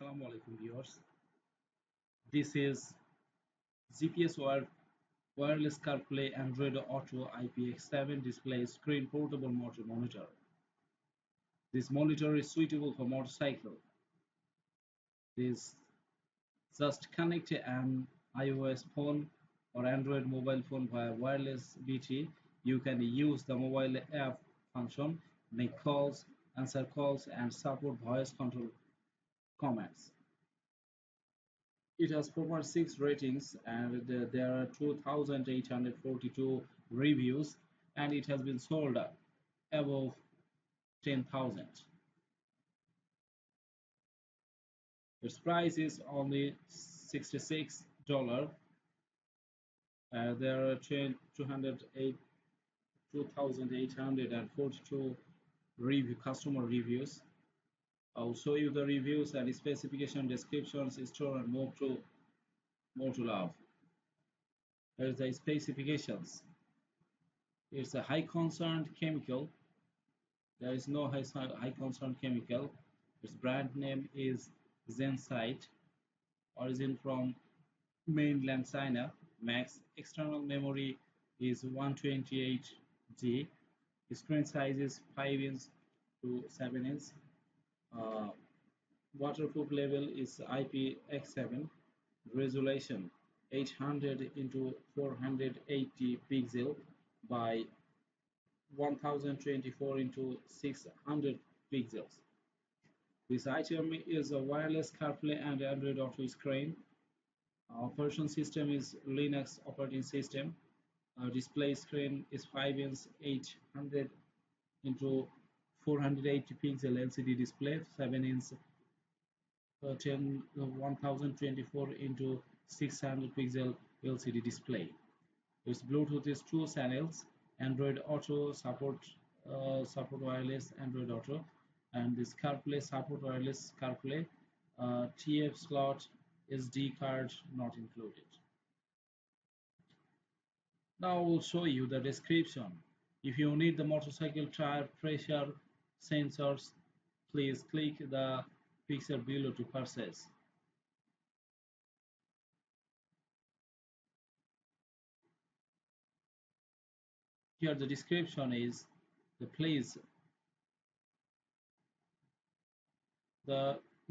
Assalamu alaikum viewers. This is GPS Wireless CarPlay Android Auto IPX7 display screen portable motor monitor. This monitor is suitable for motorcycle. This just connect an iOS phone or Android mobile phone via wireless BT. You can use the mobile app function, make calls, answer calls, and support voice control commands. It has 4.6 ratings and there are 2,842 reviews and it has been sold above 10,000. Its price is only $66. There are 2,842 customer reviews. I'll show you the reviews and specification descriptions, store and move to more to love. Here's the specifications. It's a high concerned chemical. There is no high concerned chemical. Its brand name is Jansite. Origin from mainland China. Max external memory is 128 G. Screen size is 5 inch to 7 inch. Uh, Waterproof level is IPX7. Resolution 800 into 480 pixel by 1024 into 600 pixels. This item is a wireless CarPlay and Android Auto screen. Operation system is Linux operating system. Display screen is 5 inch 800 into 480 pixel LCD display, 7 inch 1024 into 600 pixel LCD display. Its Bluetooth is 2 channels. Android Auto support wireless Android Auto, and this CarPlay support wireless CarPlay. TF slot, SD card not included. Now we'll show you the description. If you need the motorcycle tire pressure sensors, please click the picture below to purchase. Here the description is the